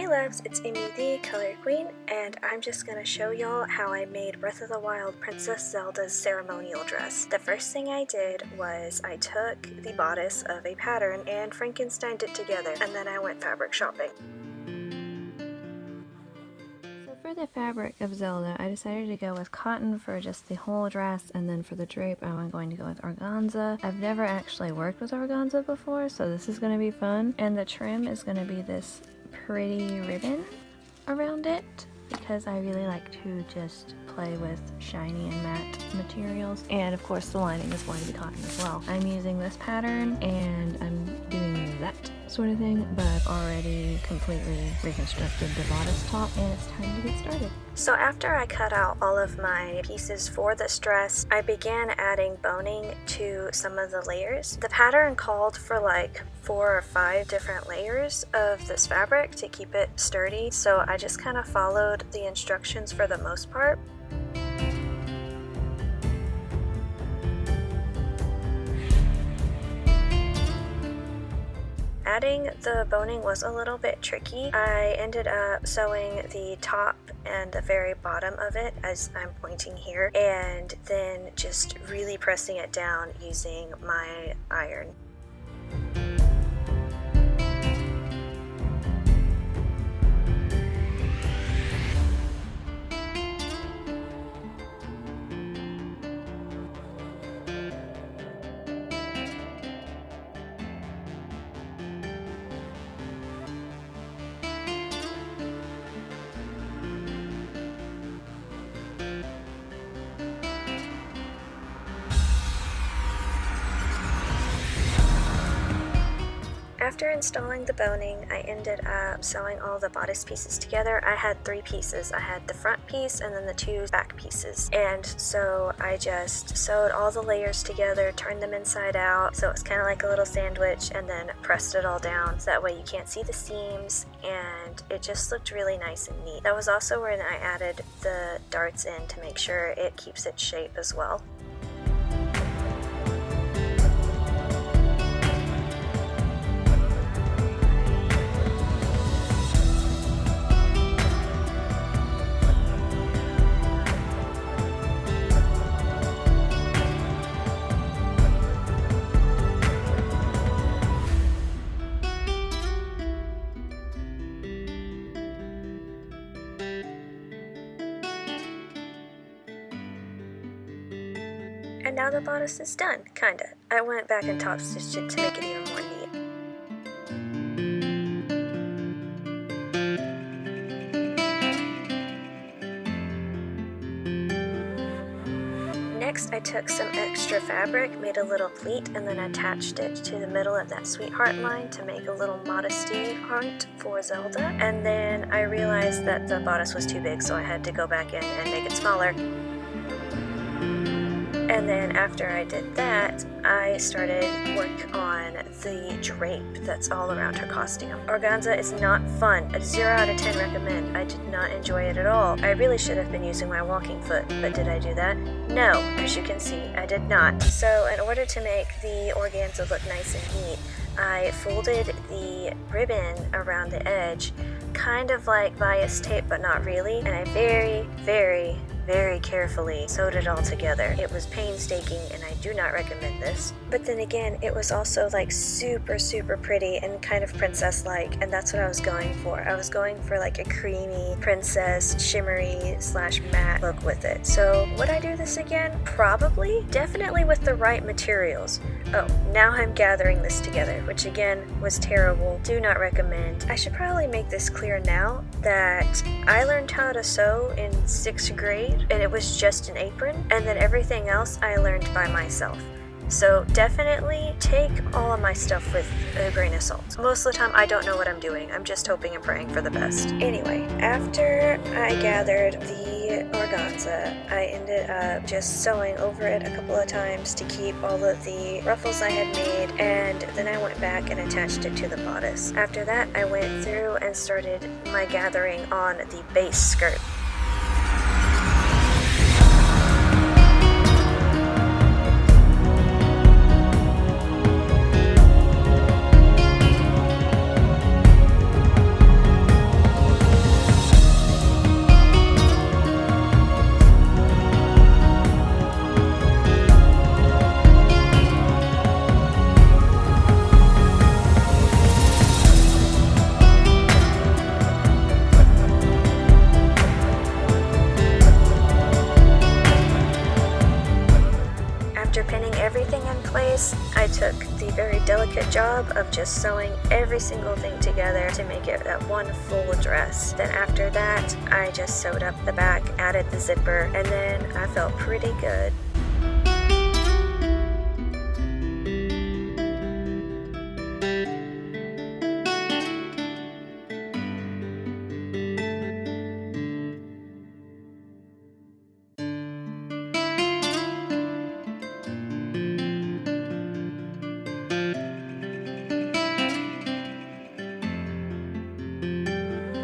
loves, it's Amy the Color Queen, and I'm just gonna show y'all how I made Breath of the Wild Princess Zelda's ceremonial dress. The first thing I did was I took the bodice of a pattern and Frankensteined it together, and then I went fabric shopping. So for the fabric of Zelda, I decided to go with cotton for just the whole dress, and then for the drape I'm going to go with organza. I've never actually worked with organza before, so this is going to be fun. And the trim is going to be this pretty ribbon around it, because I really like to just play with shiny and matte materials. And of course the lining is going to be cotton as well. I'm using this pattern and I'm doing that sort of thing, but I've already completely reconstructed the bodice top and it's time to get started. So after I cut out all of my pieces for this dress, I began adding boning to some of the layers. The pattern called for like 4 or 5 different layers of this fabric to keep it sturdy, so I just kind of followed the instructions for the most part. Adding the boning was a little bit tricky. I ended up sewing the top and the very bottom of it, as I'm pointing here, and then just really pressing it down using my iron. After installing the boning, I ended up sewing all the bodice pieces together. I had 3 pieces. I had the front piece and then the 2 back pieces. And so I just sewed all the layers together, turned them inside out, so it's kind of like a little sandwich, and then pressed it all down so that way you can't see the seams, and it just looked really nice and neat. That was also when I added the darts in to make sure it keeps its shape as well. And now the bodice is done, kinda. I went back and top stitched it to make it even more neat. Next, I took some extra fabric, made a little pleat, and then attached it to the middle of that sweetheart line to make a little modesty heart for Zelda. And then I realized that the bodice was too big, so I had to go back in and make it smaller. And then after I did that, I started work on the drape that's all around her costume. Organza is not fun. A 0 out of 10 recommend. I did not enjoy it at all. I really should have been using my walking foot, but did I do that? No, as you can see, I did not. So in order to make the organza look nice and neat, I folded the ribbon around the edge, kind of like bias tape, but not really, and I very carefully sewed it all together. It was painstaking and I do not recommend this. But then again, it was also like super pretty and kind of princess-like, and that's what I was going for. I was going for like a creamy princess, shimmery / matte look with it. So would I do this again? Probably. Definitely with the right materials. Oh, now I'm gathering this together, which again was terrible. Do not recommend. I should probably make this clear now that I learned how to sew in 6th grade, and it was just an apron, and then everything else I learned by myself. So definitely take all of my stuff with a grain of salt. Most of the time I don't know what I'm doing. I'm just hoping and praying for the best. Anyway, after I gathered the organza, I ended up just sewing over it a couple of times to keep all of the ruffles I had made, and then I went back and attached it to the bodice. After that, I went through and started my gathering on the base skirt. delicate job of just sewing every single thing together to make it that one full dress. Then after that, I just sewed up the back, added the zipper, and then I felt pretty good.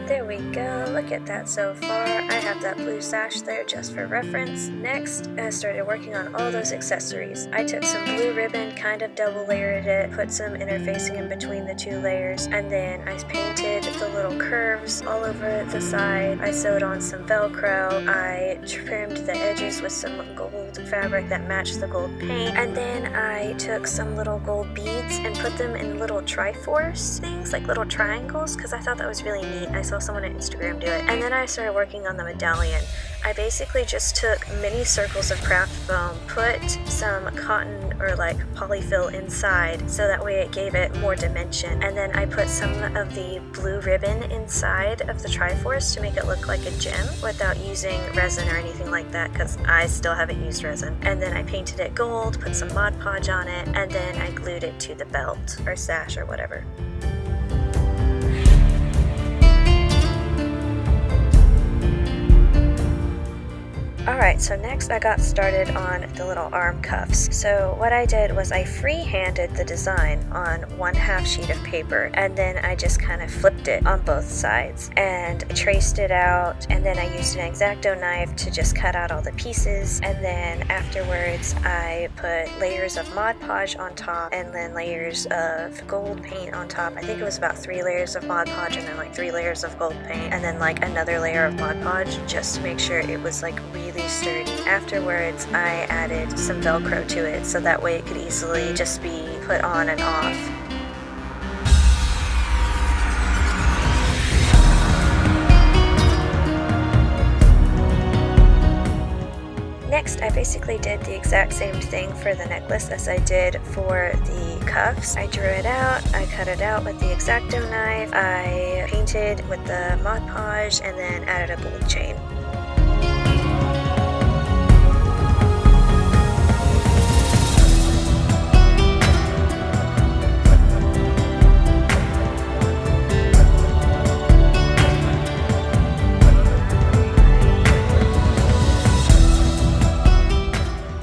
There we go, look at that so far. I have that blue sash there just for reference. Next, I started working on all those accessories. I took some blue ribbon, kind of double layered it, put some interfacing in between the two layers, and then I painted the little curves all over the side. I sewed on some Velcro. I trimmed the edges with some gold fabric that matched the gold paint, and then I took some little gold beads and put them in little Triforce things, like little triangles, because I thought that was really neat. I saw someone on Instagram do it. And then I started working on the medallion. I basically just took mini circles of craft foam, put some cotton or like polyfill inside so that way it gave it more dimension, and then I put some of the blue ribbon inside of the Triforce to make it look like a gem without using resin or anything like that, because I still haven't used resin. And then I painted it gold, put some Mod Podge on it, and then I glued it to the belt or sash or whatever. Alright, so next I got started on the little arm cuffs. So what I did was I free-handed the design on 1/2 sheet of paper, and then I just kind of flipped it on both sides and traced it out, and then I used an X-Acto knife to just cut out all the pieces, and then afterwards I put layers of Mod Podge on top and then layers of gold paint on top. I think it was about 3 layers of Mod Podge and then like 3 layers of gold paint and then like another layer of Mod Podge just to make sure it was like really sturdy. Afterwards, I added some Velcro to it so that way it could easily just be put on and off. Next, I basically did the exact same thing for the necklace as I did for the cuffs. I drew it out, I cut it out with the X-Acto knife, I painted with the Mod Podge, and then added a gold chain.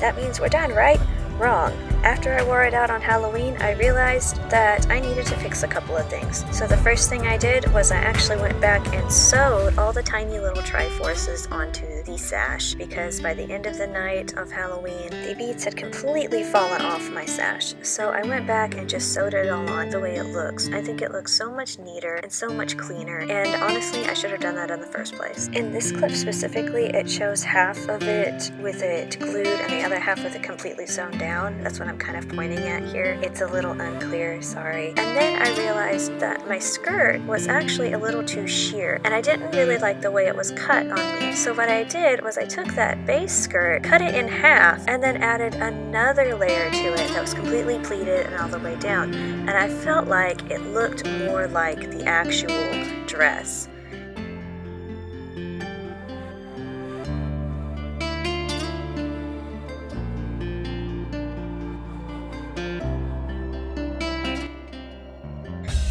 That means we're done, right? Wrong. After I wore it out on Halloween, I realized that I needed to fix a couple of things. So the first thing I did was I actually went back and sewed all the tiny little Triforces onto the sash, because by the end of the night of Halloween, the beads had completely fallen off my sash. So I went back and just sewed it all on the way it looks. I think it looks so much neater and so much cleaner, and honestly, I should have done that in the first place. In this clip specifically, it shows half of it with it glued and the other half with it completely sewn down. That's what I'm kind of pointing at here. It's a little unclear, sorry. And then I realized that my skirt was actually a little too sheer, and I didn't really like the way it was cut on me. So what I did was I took that base skirt, cut it in half, and then added another layer to it that was completely pleated and all the way down. And I felt like it looked more like the actual dress.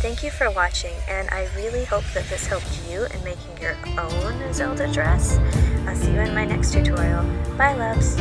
Thank you for watching, and I really hope that this helped you in making your own Zelda dress. I'll see you in my next tutorial. Bye, loves!